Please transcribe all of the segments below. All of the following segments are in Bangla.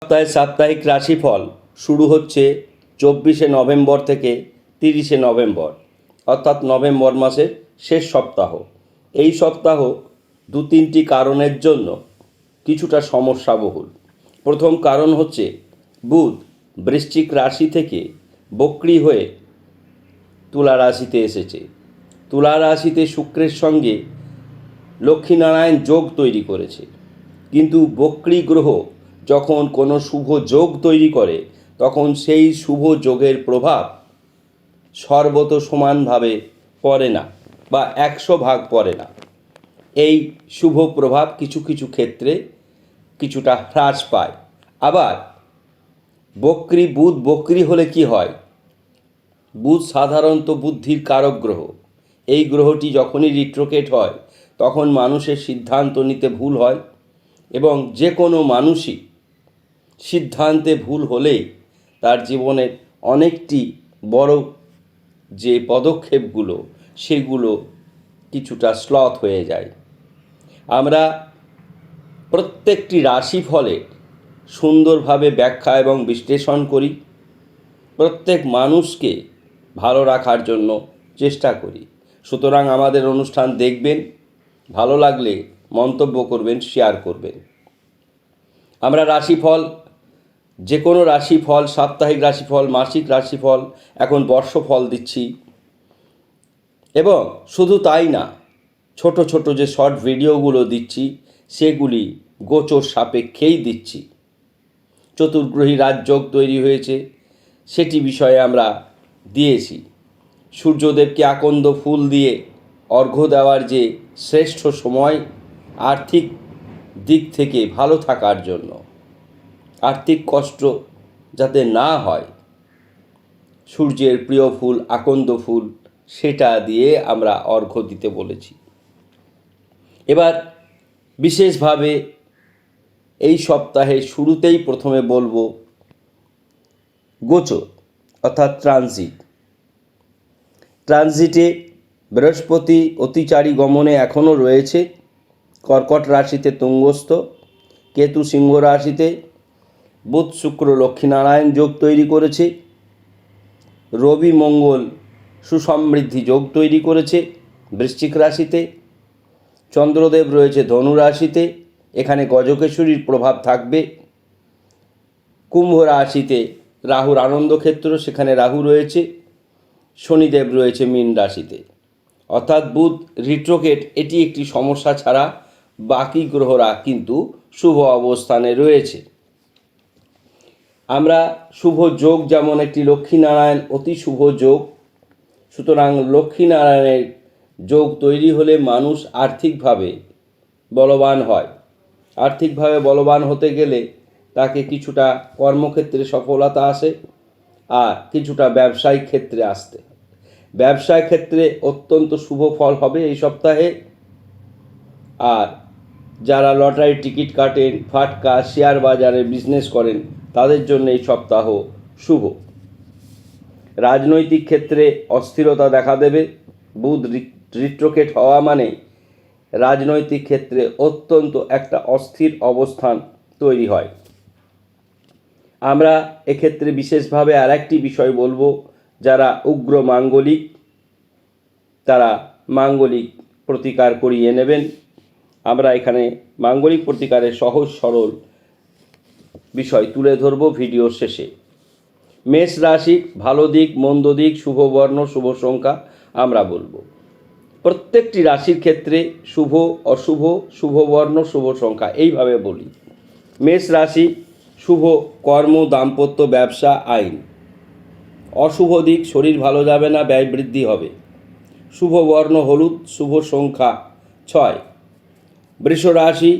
সপ্তাহে সাপ্তাহিক রাশিফল শুরু হচ্ছে 24শে নভেম্বর থেকে 30শে নভেম্বর, অর্থাৎ নভেম্বর মাসের শেষ সপ্তাহ। এই সপ্তাহ দু তিনটি কারণের জন্য কিছুটা সমস্যাবহুল। প্রথম কারণ হচ্ছে বুধ বৃশ্চিক রাশি থেকে বক্রী হয়ে তুলা রাশিতে এসেছে। তুলা রাশিতে শুক্রের সঙ্গে লক্ষ্মীনারায়ণ যোগ তৈরি করেছে, কিন্তু বক্রী গ্রহ যখন কোনো শুভ যোগ তৈরি করে তখন সেই শুভ যোগের প্রভাব সর্বত সমানভাবে পড়ে না বা 100 ভাগ পড়ে না। এই শুভ প্রভাব কিছু কিছু ক্ষেত্রে কিছুটা হ্রাস পায়। আবার বুধ বক্রী হলে কি হয়, বুধ সাধারণত বুদ্ধির কারক গ্রহ। এই গ্রহটি যখনই রিট্রোকেট হয় তখন মানুষের সিদ্ধান্ত নিতে ভুল হয়, এবং যে কোনো মানুষই সিদ্ধান্তে ভুল হলেই তার জীবনের অনেকটি বড় যে পদক্ষেপগুলো সেগুলো কিছুটা স্লথ হয়ে যায়। আমরা প্রত্যেকটি রাশিফলের সুন্দরভাবে ব্যাখ্যা এবং বিশ্লেষণ করি, প্রত্যেক মানুষকে ভালো রাখার জন্য চেষ্টা করি। সুতরাং আমাদের অনুষ্ঠান দেখবেন, ভালো লাগলে মন্তব্য করবেন, শেয়ার করবেন। আমরা রাশিফল, যে কোনো রাশিফল, সাপ্তাহিক রাশিফল, মাসিক রাশিফল, এখন বর্ষফল দিচ্ছি। এবং শুধু তাই না, ছোট ছোট যে শর্ট ভিডিওগুলো দিচ্ছি সেগুলি গোচর সাপেক্ষেই দিচ্ছি। চতুর্গ্রহী রাজযোগ তৈরি হয়েছে, সেটি বিষয়ে আমরা দিয়েছি। সূর্যদেবকে আকন্দ ফুল দিয়ে অর্ঘ্য দেওয়ার যে শ্রেষ্ঠ সময় আর্থিক দিক থেকে ভালো থাকার জন্য, আর্থিক কষ্ট যাতে না হয়, সূর্যের প্রিয় ফুল আকন্দ ফুল, সেটা দিয়ে আমরা অর্ঘ্য দিতে বলেছি। এবার বিশেষভাবে এই সপ্তাহের শুরুতেই প্রথমে বলবো গোচর অর্থাৎ ট্রানজিটে বৃহস্পতি অতিচারী গমনে এখনও রয়েছে। কর্কট রাশিতে তুঙ্গস্থ, কেতু সিংহ রাশিতে, বুধ শুক্র লক্ষ্মীনারায়ণ যোগ তৈরি করেছে, রবি মঙ্গল সুসমৃদ্ধি যোগ তৈরি করেছে বৃশ্চিক রাশিতে, চন্দ্রদেব রয়েছে ধনু রাশিতে, এখানে গজকেশরীর প্রভাব থাকবে। কুম্ভ রাশিতে রাহুর আনন্দক্ষেত্র, সেখানে রাহু রয়েছে, শনিদেব রয়েছে মীন রাশিতে। অর্থাৎ বুধ রিট্রোকেট, এটি একটি সমস্যা ছাড়া বাকি গ্রহরা কিন্তু শুভ অবস্থানে রয়েছে। আমরা শুভ যোগ, যেমন একটি লক্ষ্মীনারায়ণ অতি শুভ যোগ, সুতরাং লক্ষ্মীনারায়ণের যোগ তৈরি হলে মানুষ আর্থিকভাবে বলবান হয়। আর্থিকভাবে বলবান হতে গেলে তাকে কিছুটা কর্মক্ষেত্রে সফলতা আসে আর কিছুটা ব্যবসায়িক ক্ষেত্রে আসতে। ব্যবসায় ক্ষেত্রে অত্যন্ত শুভ ফল হবে এই সপ্তাহে। আর যারা লটারির টিকিট কাটেন, ফাটকা, শেয়ার বাজারে বিজনেস করেন, তাদের জন্য এই সপ্তাহ শুভ। রাজনৈতিক ক্ষেত্রে অস্থিরতা দেখা দেবে। বুধ রিট্রোকেট হওয়া মানে রাজনৈতিক ক্ষেত্রে অত্যন্ত একটা অস্থির অবস্থান তৈরি হয়। আমরা এক্ষেত্রে বিশেষভাবে আর একটি বিষয় বলবো, যারা উগ্র মাঙ্গলিক তারা মাঙ্গলিক প্রতিকার করিয়ে নেবেন। আমরা এখানে মাঙ্গলিক প্রতিকারের সহজ সরল বিষয় তুলে ধরব ভিডিওর শেষে। মেষ রাশি, ভালো দিক, মন্দ দিক, শুভ বর্ণ, শুভ সংখ্যা আমরা বলবো। প্রত্যেকটি রাশির ক্ষেত্রে শুভ অশুভ, শুভ বর্ণ, শুভ সংখ্যা এইভাবে বলি। মেষ রাশি, শুভ কর্ম, দাম্পত্য, ব্যবসা, আইন। অশুভ দিক, শরীর ভালো যাবে না, ব্যয় বৃদ্ধি হবে। শুভ বর্ণ হলুদ, শুভ সংখ্যা 6। বৃষ রাশি,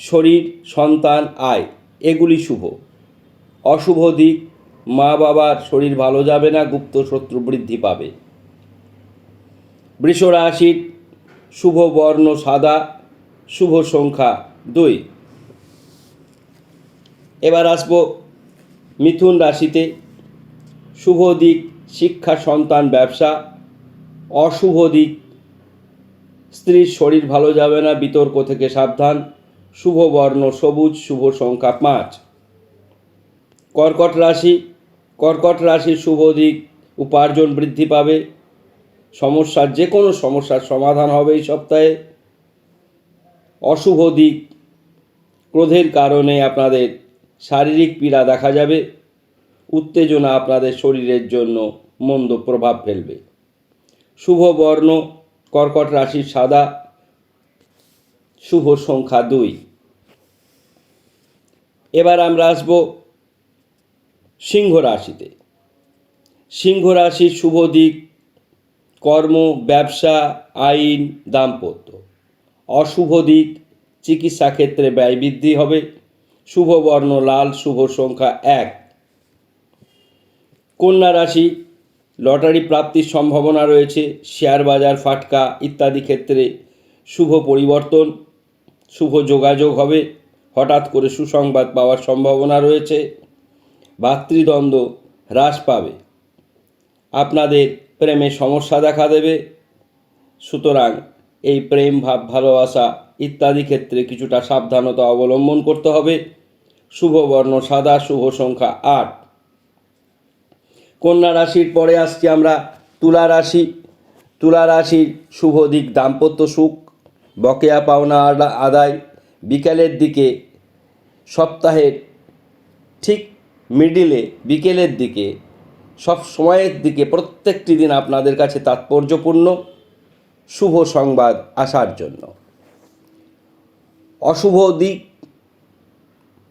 শরীর, সন্তান, আয় এগুলি শুভ। অশুভ দিক, মা বাবার শরীর ভালো যাবে না, গুপ্ত শত্রু বৃদ্ধি পাবে। বৃষ রাশির শুভ বর্ণ সাদা, শুভ সংখ্যা 2। এবার আসব মিথুন রাশিতে। শুভ দিক, শিক্ষা, সন্তান, ব্যবসা। অশুভ দিক, স্ত্রীর শরীর ভালো যাবে না, বিতর্ক থেকে সাবধান। শুভ বর্ণ সবুজ, শুভ সংখ্যা 5। কর্কট রাশি, কর্কট রাশির শুভ দিক, উপার্জন বৃদ্ধি পাবে, যে কোনো সমস্যার সমাধান হবে এই সপ্তাহে। অশুভ দিক, ক্রোধের কারণে আপনাদের শারীরিক পীড়া দেখা যাবে, উত্তেজনা আপনাদের শরীরের জন্য মন্দ প্রভাব ফেলবে। শুভ বর্ণ কর্কট রাশির সাদা, শুভ সংখ্যা 2। এবার আমরা আসব সিংহ রাশিতে। সিংহ রাশির শুভ দিক, কর্ম, ব্যবসা, আইন, দাম্পত্য। অশুভ দিক, চিকিৎসা ক্ষেত্রে ব্যয় বৃদ্ধি হবে, শুভ বর্ণ লাল, শুভ সংখ্যা 1। কন্যা রাশি, লটারি প্রাপ্তির সম্ভাবনা রয়েছে, শেয়ার বাজার, ফাটকা ইত্যাদি ক্ষেত্রে শুভ পরিবর্তন, শুভ যোগাযোগ হবে, হঠাৎ করে সুসংবাদ পাওয়ার সম্ভাবনা রয়েছে। ভাতৃদ্বন্দ্ব হ্রাস পাবে, আপনাদের প্রেমে সমস্যা দেখা দেবে, সুতরাং এই প্রেম ভাব ভালোবাসা ইত্যাদি ক্ষেত্রে কিছুটা সাবধানতা অবলম্বন করতে হবে। শুভ বর্ণ সাদা, শুভ সংখ্যা 8। কন্যা রাশির পরে আসছি আমরা তুলা রাশি। তুলা রাশির শুভ দিক, দাম্পত্য সুখ, বকেয়া পাওনা আদায়, বিকেলের দিকে, সপ্তাহের ঠিক মিডিলে, বিকেলের দিকে, সব সময়ের দিকে প্রত্যেকটি দিন আপনাদের কাছে তাৎপর্যপূর্ণ, শুভ সংবাদ আসার জন্য। অশুভ দিক,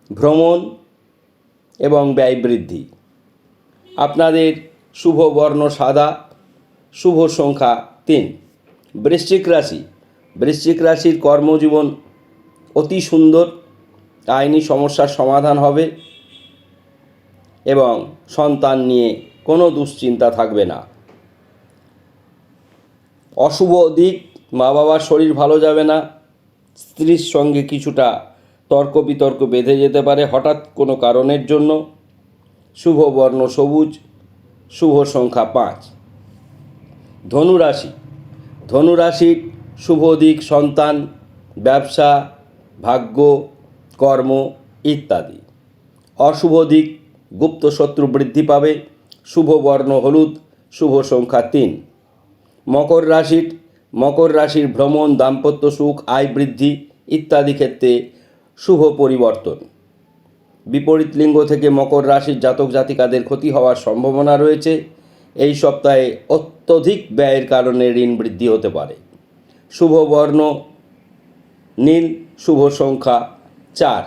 ভ্রমণ এবং ব্যয় বৃদ্ধি। আপনাদের শুভ বর্ণ সাদা, শুভ সংখ্যা 3। বৃশ্চিক রাশি, বৃশ্চিক রাশির কর্মজীবন অতি সুন্দর, আইনি সমস্যার সমাধান হবে এবং সন্তান নিয়ে কোনো দুশ্চিন্তা থাকবে না। অশুভ দিক, মা বাবার শরীর ভালো যাবে না, স্ত্রীর সঙ্গে কিছুটা তর্ক বিতর্ক বেঁধে যেতে পারে হঠাৎ কোনো কারণের জন্য। শুভ বর্ণ সবুজ, শুভ সংখ্যা 5। ধনুরাশি, ধনুরাশির শুভ দিক, সন্তান, ব্যবসা, ভাগ্য, কর্ম ইত্যাদি। অশুভ দিক, গুপ্ত শত্রু বৃদ্ধি পাবে, শুভ বর্ণ হলুদ, শুভ সংখ্যা 3। মকর রাশির, মকর রাশির ভ্রমণ, দাম্পত্য সুখ, আয় বৃদ্ধি ইত্যাদি ক্ষেত্রে শুভ পরিবর্তন। বিপরীত লিঙ্গ থেকে মকর রাশির জাতক জাতিকাদের ক্ষতি হওয়ার সম্ভাবনা রয়েছে। এই সপ্তাহে অত্যধিক ব্যয়ের কারণে ঋণ বৃদ্ধি হতে পারে। শুভ বর্ণ নীল, শুভ সংখ্যা 4।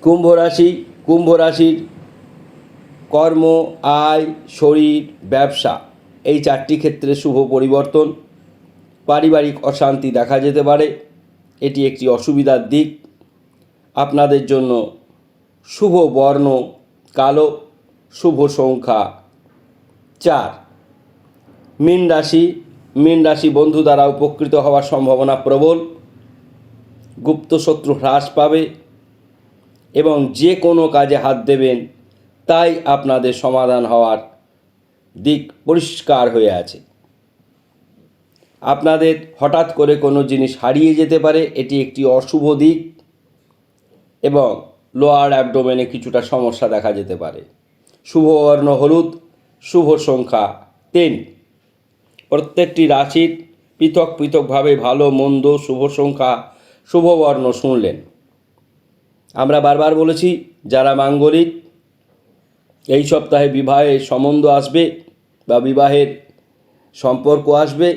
কুম্ভ রাশি, কুম্ভ রাশির কর্ম, আয়, শরীর, ব্যবসা এই 4টি ক্ষেত্রে শুভ পরিবর্তন। পারিবারিক অশান্তি দেখা যেতে পারে, এটি একটি অসুবিধার দিক। আপনাদের জন্য শুভ বর্ণ কালো, শুভ সংখ্যা 4। মীন রাশি, মীন রাশি বন্ধু দ্বারা উপকৃত হওয়ার সম্ভাবনা প্রবল, গুপ্ত শত্রু হ্রাস পাবে এবং যে কোনো কাজে হাত দেবেন তাই আপনাদের সমাধান হওয়ার দিক পরিষ্কার হয়ে আছে। আপনাদের হঠাৎ করে কোনো জিনিস হারিয়ে যেতে পারে, এটি একটি অশুভ দিক এবং লোয়ার অ্যাবডোমেনে কিছুটা সমস্যা দেখা যেতে পারে। শুভ বর্ণ হলুদ, শুভ সংখ্যা 10। প্রত্যেকটি রাশির পৃথক পৃথকভাবে ভালো মন্দ, শুভ সংখ্যা, শুভ বর্ণ শুনলেন। আমরা বারবার বলেছি, যারা মাঙ্গলিক এই সপ্তাহে বিবাহের সম্বন্ধ আসবে বা বিবাহের সম্পর্ক আসবে,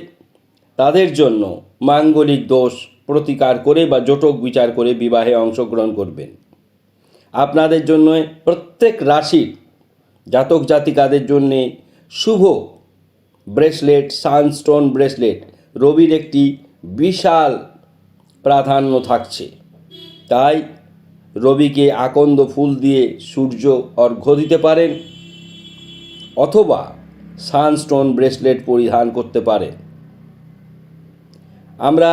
তাদের জন্য মাঙ্গলিক দোষ প্রতিকার করে বা জটক বিচার করে বিবাহে অংশগ্রহণ করবেন। আপনাদের জন্য প্রত্যেক রাশির জাতক জাতিকাদের জন্যে শুভ ব্রেসলেট, সানস্টোন ব্রেসলেট, রবির একটি বিশাল প্রাধান্য থাকছে। তাই রবিকে আকন্দ ফুল দিয়ে সূর্য অর্ঘ্য দিতে পারেন অথবা সানস্টোন ব্রেসলেট পরিধান করতে পারেন। আমরা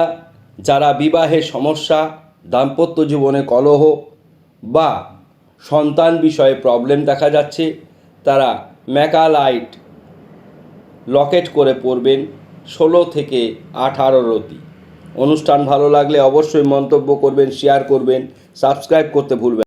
যারা বিবাহের সমস্যা, দাম্পত্য জীবনে কলহ বা সন্তান বিষয়ে প্রবলেম দেখা যাচ্ছে, তারা ম্যাকালাইট লকেট করে পরবেন 16 থেকে 18 রতি। অনুষ্ঠান ভালো লাগলে অবশ্যই মন্তব্য করবেন, শেয়ার করবেন, সাবস্ক্রাইব করতে ভুলবেন।